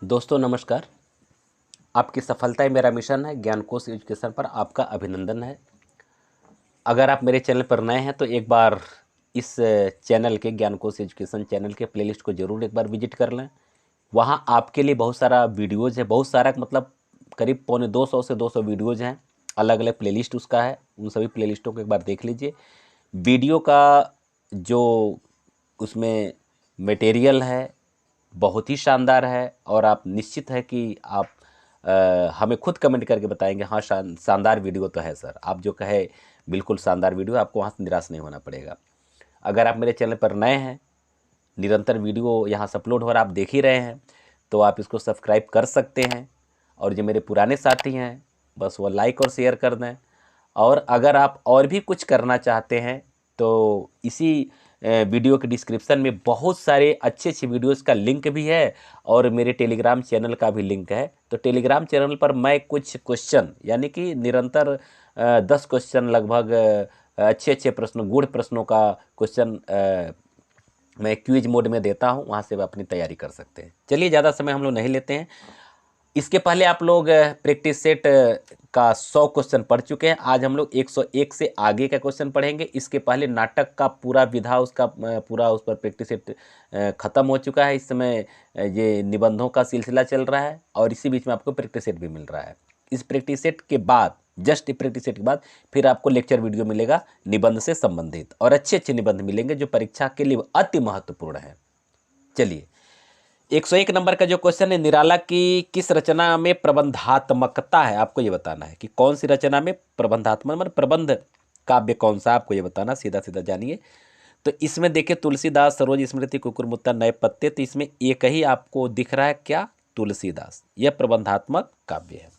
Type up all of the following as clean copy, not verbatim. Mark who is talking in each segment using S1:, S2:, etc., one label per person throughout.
S1: दोस्तों नमस्कार। आपकी सफलता ही मेरा मिशन है। ज्ञानकोश एजुकेशन पर आपका अभिनंदन है। अगर आप मेरे चैनल पर नए हैं तो एक बार इस चैनल के ज्ञानकोश एजुकेशन चैनल के प्लेलिस्ट को ज़रूर एक बार विजिट कर लें। वहाँ आपके लिए बहुत सारा वीडियोज़ है, बहुत सारा मतलब करीब पौने 200 से 200 वीडियोज़ हैं। अलग अलग प्लेलिस्ट उसका है, उन सभी प्लेलिस्टों को एक बार देख लीजिए। वीडियो का जो उसमें मटेरियल है बहुत ही शानदार है और आप निश्चित है कि आप हमें खुद कमेंट करके बताएंगे हाँ शानदार वीडियो तो है सर। आप जो कहे बिल्कुल शानदार वीडियो, आपको वहाँ से निराश नहीं होना पड़ेगा। अगर आप मेरे चैनल पर नए हैं, निरंतर वीडियो यहाँ से अपलोड हो रहा आप देख ही रहे हैं, तो आप इसको सब्सक्राइब कर सकते हैं। और जो मेरे पुराने साथी हैं बस वो लाइक और शेयर कर दें। और अगर आप और भी कुछ करना चाहते हैं तो इसी वीडियो के डिस्क्रिप्शन में बहुत सारे अच्छे अच्छे वीडियोस का लिंक भी है और मेरे टेलीग्राम चैनल का भी लिंक है। तो टेलीग्राम चैनल पर मैं कुछ क्वेश्चन यानी कि निरंतर 10 क्वेश्चन लगभग अच्छे अच्छे प्रश्न, गूढ़ प्रश्नों का क्वेश्चन मैं क्विज मोड में देता हूं, वहां से आप अपनी तैयारी कर सकते हैं। चलिए ज़्यादा समय हम लोग नहीं लेते हैं। इसके पहले आप लोग प्रैक्टिस सेट का 100 क्वेश्चन पढ़ चुके हैं। आज हम लोग 101 से आगे का क्वेश्चन पढ़ेंगे। इसके पहले नाटक का पूरा विधा उसका पूरा उस पर प्रैक्टिस सेट ख़त्म हो चुका है। इस समय ये निबंधों का सिलसिला चल रहा है और इसी बीच में आपको प्रैक्टिस सेट भी मिल रहा है। इस प्रैक्टिस सेट के बाद, जस्ट प्रैक्टिस सेट के बाद फिर आपको लेक्चर वीडियो मिलेगा निबंध से संबंधित, और अच्छे अच्छे निबंध मिलेंगे जो परीक्षा के लिए अति महत्वपूर्ण है। चलिए 101 नंबर का जो क्वेश्चन है, निराला की किस रचना में प्रबंधात्मकता है, आपको ये बताना है कि कौन सी रचना में प्रबंधात्मक मतलब प्रबंध काव्य कौन सा, आपको ये बताना। सीधा सीधा जानिए। तो इसमें देखिए तुलसीदास, सरोज स्मृति, कुकुरमुत्ता, नए पत्ते, तो इसमें एक ही आपको दिख रहा है क्या, तुलसीदास। यह प्रबंधात्मक काव्य है।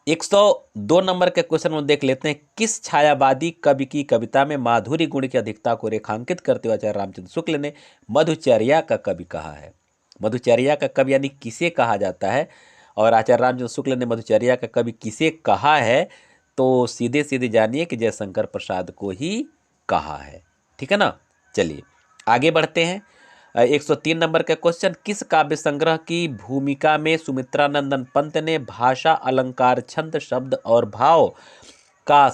S1: 102 नंबर के क्वेश्चन में देख लेते हैं, किस छायावादी कवि की कविता में माधुरी गुण की अधिकता को रेखांकित करते हुए आचार्य रामचंद्र शुक्ल ने मधुचर्या का कवि कहा है। मधुचर्या का कवि यानी किसे कहा जाता है, और आचार्य रामचंद्र शुक्ल ने मधुचर्या का कवि किसे कहा है, तो सीधे सीधे जानिए कि जयशंकर प्रसाद को ही कहा है। ठीक है ना। चलिए आगे बढ़ते हैं। 103 नंबर का क्वेश्चन, किस काव्य संग्रह की भूमिका में सुमित्रानंदन पंत ने भाषा, अलंकार, छंद, शब्द और भाव का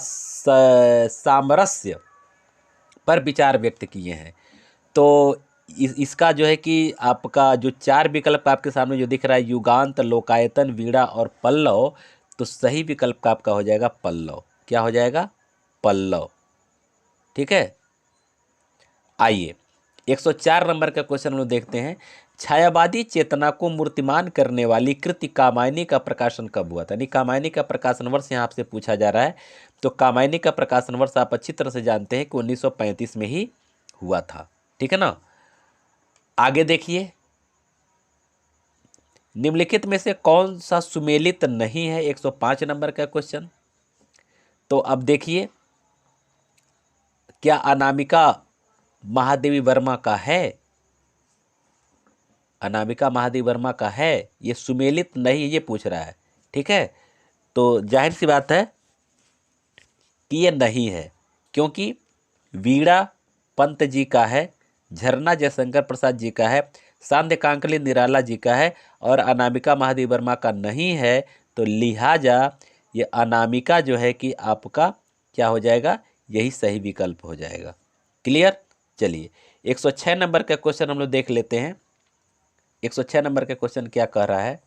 S1: सामरस्य पर विचार व्यक्त किए हैं। तो इसका जो है कि आपका जो चार विकल्प आपके सामने जो दिख रहा है, युगांत, लोकायतन, वीणा और पल्लव, तो सही विकल्प का आपका हो जाएगा पल्लव। क्या हो जाएगा, पल्लव। ठीक है। आइए 104 नंबर का क्वेश्चन हम लोग देखते हैं, छायावादी चेतना को मूर्तिमान करने वाली कृति कामायनी का प्रकाशन कब हुआ था। यानी कामायनी का प्रकाशन वर्ष यहाँ आपसे पूछा जा रहा है। तो कामायनी का प्रकाशन वर्ष आप अच्छी तरह से जानते हैं कि 1935 में ही हुआ था। ठीक है ना। आगे देखिए, निम्नलिखित में से कौन सा सुमेलित नहीं है, 105 नंबर का क्वेश्चन। तो अब देखिए, क्या अनामिका महादेवी वर्मा का है, अनामिका महादेवी वर्मा का है, ये सुमेलित नहीं ये पूछ रहा है। ठीक है। तो जाहिर सी बात है कि ये नहीं है, क्योंकि वीणा पंत जी का है, झरना जयशंकर प्रसाद जी का है, सांध्य कांकली निराला जी का है, और अनामिका महादेवी वर्मा का नहीं है। तो लिहाजा ये अनामिका जो है कि आपका क्या हो जाएगा, यही सही विकल्प हो जाएगा। क्लियर। चलिए 106 नंबर का क्वेश्चन हम लोग देख लेते हैं। 106 नंबर का क्वेश्चन क्या कह रहा है,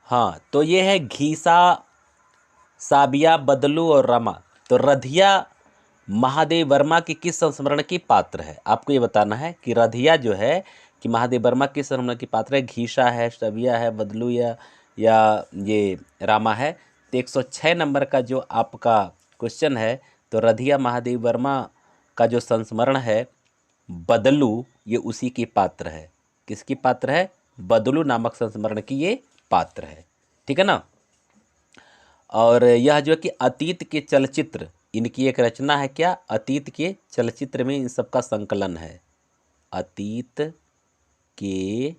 S1: हाँ तो ये है घीसा, साबिया, बदलू और रमा। तो रधिया महादेव वर्मा की किस संस्मरण की पात्र है, आपको ये बताना है कि रधिया जो है कि महादेव वर्मा किस संस्मरण की पात्र है। घीसा है, सबिया है, बदलू या ये रामा है। तो 106 नंबर का जो आपका क्वेश्चन है, तो रधिया महादेव वर्मा का जो संस्मरण है बदलू, ये उसी की पात्र है। किसकी पात्र है, बदलू नामक संस्मरण की ये पात्र है। ठीक है ना। और यह जो है कि अतीत के चलचित्र, इनकी एक रचना है क्या, अतीत के चलचित्र में इन सबका संकलन है। अतीत के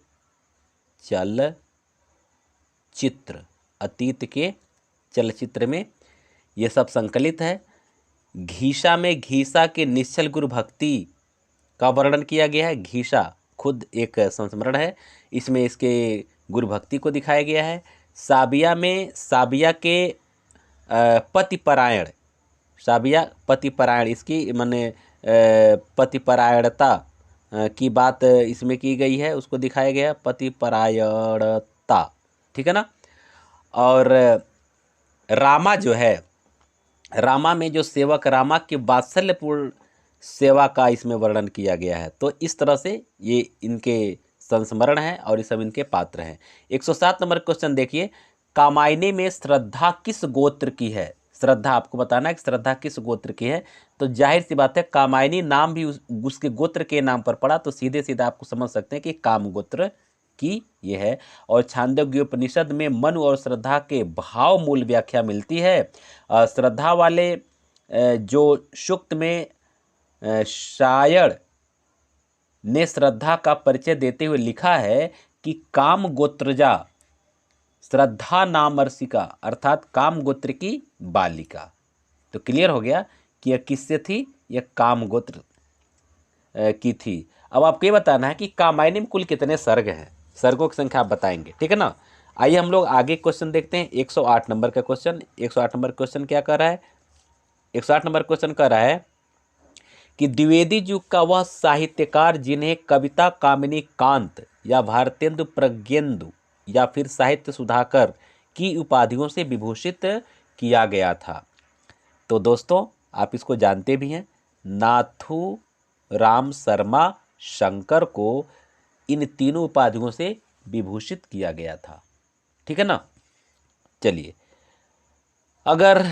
S1: चलचित्र, अतीत के चलचित्र में ये सब संकलित है। घीसा में घीसा के निश्चल गुरु भक्ति का वर्णन किया गया है। घीसा खुद एक संस्मरण है। इसमें इसके गुरु भक्ति को दिखाया गया है। साबिया में साबिया के पतिपरायण, साबिया पतिपरायण, इसकी माने पतिपरायणता की बात इसमें की गई है, उसको दिखाया गया पतिपरायणता, ठीक है ना। और रामा जो है, रामा में जो सेवक रामा की वात्सल्यपूर्ण सेवा का इसमें वर्णन किया गया है। तो इस तरह से ये इनके संस्मरण है और ये सब इनके पात्र हैं। 107 नंबर क्वेश्चन देखिए, कामायनी में श्रद्धा किस गोत्र की है? श्रद्धा आपको बताना है कि श्रद्धा किस गोत्र की है। तो जाहिर सी बात है कामायनी नाम भी उसके गोत्र के नाम पर पड़ा, तो सीधे सीधे आपको समझ सकते हैं कि काम गोत्र की ये है। और छांदोग्योपनिषद में मनु और श्रद्धा के भाव मूल व्याख्या मिलती है। श्रद्धा वाले जो सूक्त में शायड़ ने श्रद्धा का परिचय देते हुए लिखा है कि काम गोत्रजा श्रद्धा नामर्षिका, अर्थात काम गोत्र की बालिका। तो क्लियर हो गया कि यह किससे थी, यह काम गोत्र की थी। अब आपको ये बताना है कि कामायनी में कुल कितने सर्ग हैं, सर्गों की संख्या आप बताएंगे, ठीक है ना। आइए हम लोग आगे क्वेश्चन देखते हैं। 108 नंबर का क्वेश्चन। 108 नंबर क्वेश्चन क्या कर रहा है? 108 नंबर क्वेश्चन कर रहा है कि द्विवेदी युग का वह साहित्यकार जिन्हें कविता कामिनी कांत या भारतेंदु प्रज्ञेंदु या फिर साहित्य सुधाकर की उपाधियों से विभूषित किया गया था। तो दोस्तों आप इसको जानते भी हैं, नाथू राम शर्मा शंकर को इन तीनों उपाधियों से विभूषित किया गया था, ठीक है ना। चलिए, अगर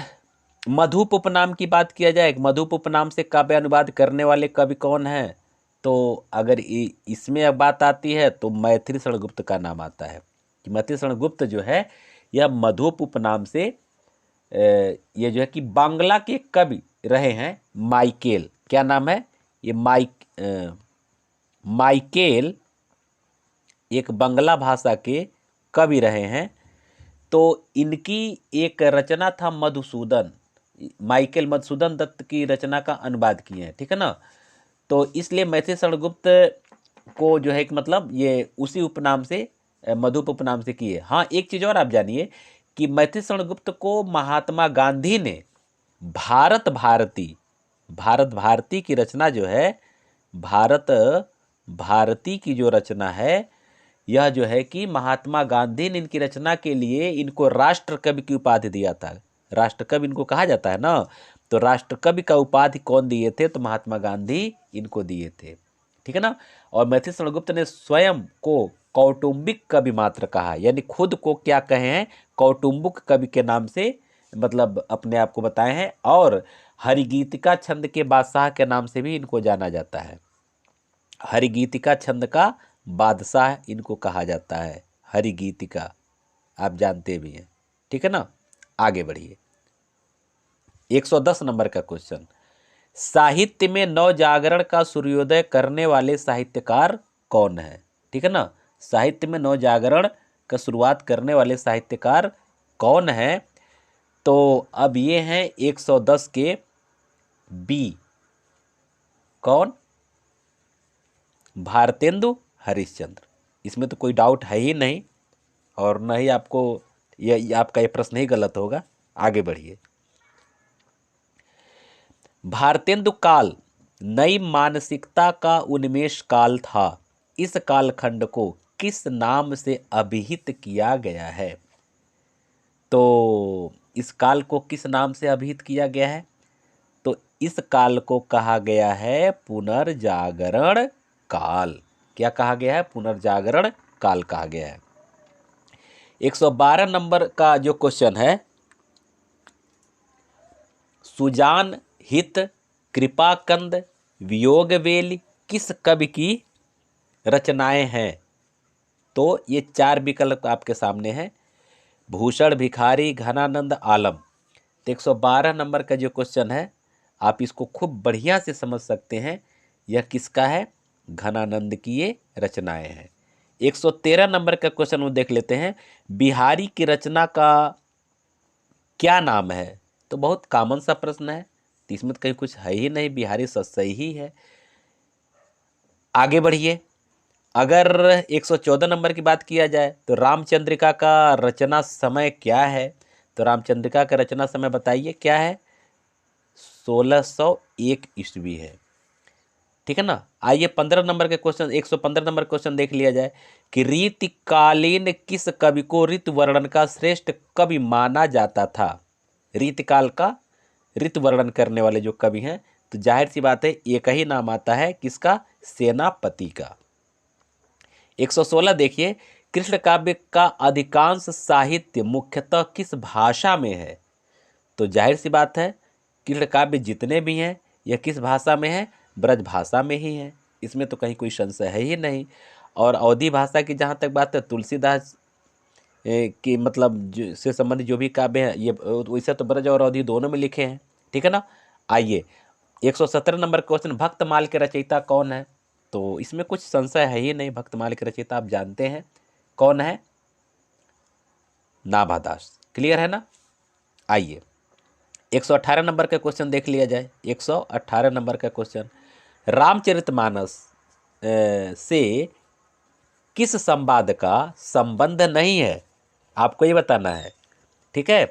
S1: मधुप उपनाम की बात किया जाए, मधुप उपनाम से काव्य अनुवाद करने वाले कवि कौन हैं? तो अगर इसमें अब बात आती है तो मैथिली शरण गुप्त का नाम आता है कि मैथिली शरण गुप्त जो है यह मधुप उपनाम से ये जो है कि बांग्ला के कवि रहे हैं। माइकेल, क्या नाम है ये? माइकेल एक बांग्ला भाषा के कवि रहे हैं। तो इनकी एक रचना था मधुसूदन, माइकेल मधुसूदन दत्त की रचना का अनुवाद किए हैं, ठीक है ना। तो इसलिए मैथिली शरण गुप्त को जो है कि मतलब ये उसी उपनाम से, मधुप उपनाम से किए। हाँ, एक चीज़ और आप जानिए कि मैथिली शरण गुप्त को महात्मा गांधी ने भारत भारती की रचना जो है, भारत भारती की जो रचना है, यह जो है कि महात्मा गांधी ने इनकी रचना के लिए इनको राष्ट्र कवि की उपाधि दिया था। राष्ट्र कवि इनको कहा जाता है ना। तो राष्ट्र कवि का उपाधि कौन दिए थे? तो महात्मा गांधी इनको दिए थे, ठीक है ना। और मैथिली शरण गुप्त ने स्वयं को कौटुंबिक कवि मात्र कहा, यानी खुद को क्या कहे हैं? कौटुंबिक कवि के नाम से मतलब अपने आप को बताए हैं। और हरिगीतिका छंद के बादशाह के नाम से भी इनको जाना जाता है। हरिगीतिका छंद का बादशाह इनको कहा जाता है, हरिगीतिका, आप जानते भी हैं, ठीक है ना। आगे बढ़िए, 110 नंबर का क्वेश्चन, साहित्य में नवजागरण का सूर्योदय करने वाले साहित्यकार कौन है? ठीक है ना, साहित्य में नवजागरण का शुरुआत करने वाले साहित्यकार कौन है? तो अब ये हैं 110 के बी, कौन? भारतेंदु हरिश्चंद्र। इसमें तो कोई डाउट है ही नहीं, और न ही आपको आपका ये प्रश्न ही गलत होगा। आगे बढ़िए, भारतेंदु काल नई मानसिकता का उन्मेष काल था। इस कालखंड को किस नाम से अभिहित किया गया है? तो इस काल को किस नाम से अभिहित किया गया है? तो इस काल को कहा गया है पुनर्जागरण काल। क्या कहा गया है? पुनर्जागरण काल कहा गया है। 112 नंबर का जो क्वेश्चन है, सुजान हित कृपाकंद वियोगवेली किस कवि की रचनाएं हैं? तो ये चार विकल्प आपके सामने हैं, भूषण भिखारी, घनानंद, आलम। तो 112 नंबर का जो क्वेश्चन है आप इसको खूब बढ़िया से समझ सकते हैं, यह किसका है? घनानंद की ये रचनाएं हैं। 113 नंबर का क्वेश्चन वो देख लेते हैं, बिहारी की रचना का क्या नाम है? तो बहुत कॉमन सा प्रश्न है, तो इसमें तो कहीं कुछ है ही नहीं, बिहारी सही ही है। आगे बढ़िए, अगर 114 नंबर की बात किया जाए तो रामचंद्रिका का रचना समय क्या है? तो रामचंद्रिका का रचना समय बताइए क्या है? 1601 ईस्वी है। ठीक है ना। आइए 15 नंबर के क्वेश्चन, 115 नंबर क्वेश्चन देख लिया जाए कि रीतिकालीन किस कवि को ऋतु वर्णन का श्रेष्ठ कवि माना जाता था? रीतिकाल का ऋतु वर्णन करने वाले जो कवि हैं, तो जाहिर सी बात है एक ही नाम आता है, किसका? सेनापति का। 116 देखिए, कृष्ण काव्य का अधिकांश साहित्य मुख्यतः किस भाषा में है? तो जाहिर सी बात है कृष्ण काव्य जितने भी हैं यह किस भाषा में है? ब्रज भाषा में ही है, इसमें तो कहीं कोई संशय है ही नहीं। और अवधी भाषा की जहाँ तक बात है, तुलसीदास कि मतलब से संबंधित जो भी काव्य हैं ये वैसे तो ब्रज और अवधी दोनों में लिखे हैं। ठीक है ना। आइए 117 नंबर क्वेश्चन, भक्तमाल के रचयिता कौन है? तो इसमें कुछ संशय है ही नहीं, भक्तमाल के रचयिता आप जानते हैं कौन है? नाभादास। क्लियर है ना। आइए 118 नंबर का क्वेश्चन देख लिया जाए। 118 नंबर का क्वेश्चन, रामचरितमानस से किस संवाद का संबंध नहीं है? आपको ये बताना है। ठीक है।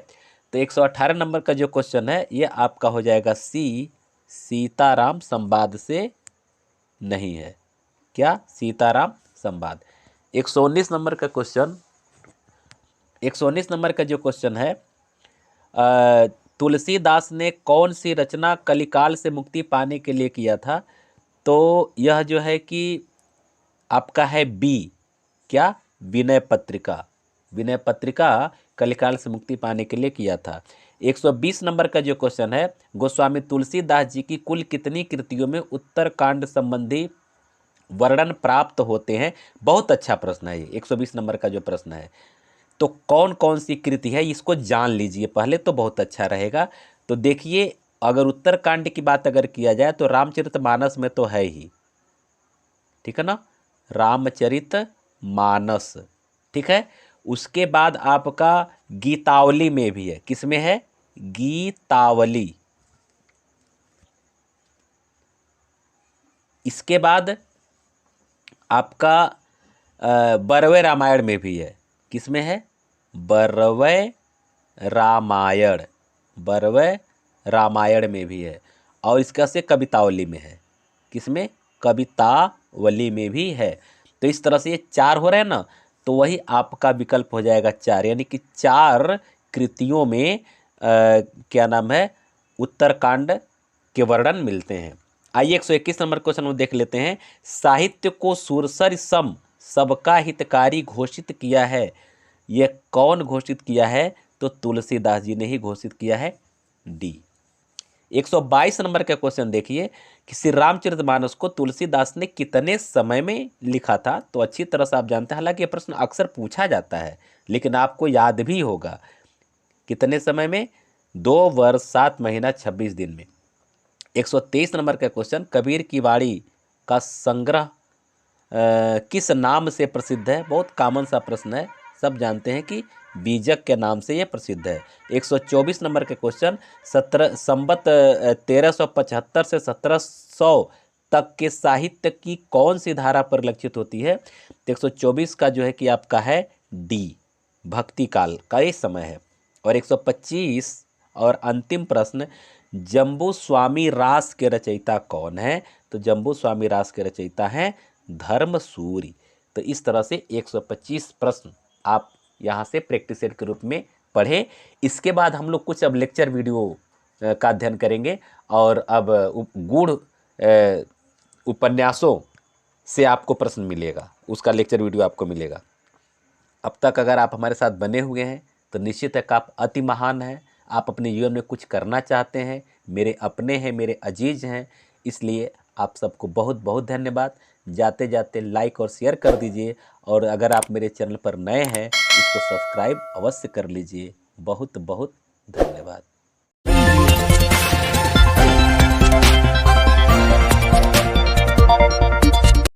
S1: तो 118 नंबर का जो क्वेश्चन है ये आपका हो जाएगा सी, सीताराम संवाद से नहीं है। क्या? सीताराम संवाद। 119 नंबर का क्वेश्चन, 119 नंबर का जो क्वेश्चन है, तुलसीदास ने कौन सी रचना कलिकाल से मुक्ति पाने के लिए किया था? तो यह जो है कि आपका है बी, क्या? विनय पत्रिका। विनय पत्रिका कलिकाल से मुक्ति पाने के लिए किया था। 120 नंबर का जो क्वेश्चन है, गोस्वामी तुलसीदास जी की कुल कितनी कृतियों में उत्तरकांड संबंधी वर्णन प्राप्त होते हैं? बहुत अच्छा प्रश्न है ये 120 नंबर का जो प्रश्न है। तो कौन कौन सी कृति है इसको जान लीजिए पहले, तो बहुत अच्छा रहेगा। तो देखिए, अगर उत्तरकांड की बात अगर किया जाए तो रामचरितमानस में तो है ही। ठीक है ना, रामचरितमानस। ठीक है। उसके बाद आपका गीतावली में भी है। किसमें है? गीतावली। इसके बाद आपका बरवे रामायण में भी है। किसमें है? बरवे रामायण। बरवे रामायण में भी है। और इसका से कवितावली में है। किसमें? कवितावली में भी है। तो इस तरह से ये 4 हो रहे हैं ना, तो वही आपका विकल्प हो जाएगा 4, यानी कि 4 कृतियों में क्या नाम है, उत्तरकांड के वर्णन मिलते हैं। आइए 121 नंबर क्वेश्चन में देख लेते हैं, साहित्य को सुरसर सम सबका हितकारी घोषित किया है, यह कौन घोषित किया है? तो तुलसीदास जी ने ही घोषित किया है, डी। 122 नंबर का क्वेश्चन देखिए कि श्री रामचरितमानस को तुलसीदास ने कितने समय में लिखा था? तो अच्छी तरह से आप जानते हैं, हालांकि यह प्रश्न अक्सर पूछा जाता है लेकिन आपको याद भी होगा। कितने समय में? 2 वर्ष 7 महीना 26 दिन में। 123 नंबर का क्वेश्चन, कबीर की वाणी का संग्रह किस नाम से प्रसिद्ध है? बहुत कॉमन सा प्रश्न है, सब जानते हैं कि बीजक के नाम से यह प्रसिद्ध है। 124 नंबर के क्वेश्चन, 1375 से 1700 तक के साहित्य की कौन सी धारा परिलक्षित होती है? तो 124 का जो है कि आपका है डी, भक्ति काल का ये समय है। और 125 और अंतिम प्रश्न, जम्बू स्वामी रास के रचयिता कौन है? तो जम्बू स्वामी रास के रचयिता हैं धर्मसूरी। तो इस तरह से 125 प्रश्न आप यहाँ से प्रैक्टिस सेट के रूप में पढ़े। इसके बाद हम लोग कुछ अब लेक्चर वीडियो का अध्ययन करेंगे और अब गूढ़ उपन्यासों से आपको प्रश्न मिलेगा, उसका लेक्चर वीडियो आपको मिलेगा। अब तक अगर आप हमारे साथ बने हुए हैं तो निश्चित है कि आप अति महान हैं, आप अपने जीवन में कुछ करना चाहते हैं, मेरे अपने हैं, मेरे अजीज हैं, इसलिए आप सबको बहुत बहुत धन्यवाद। जाते जाते लाइक और शेयर कर दीजिए, और अगर आप मेरे चैनल पर नए हैं इसको सब्सक्राइब अवश्य कर लीजिए। बहुत बहुत धन्यवाद।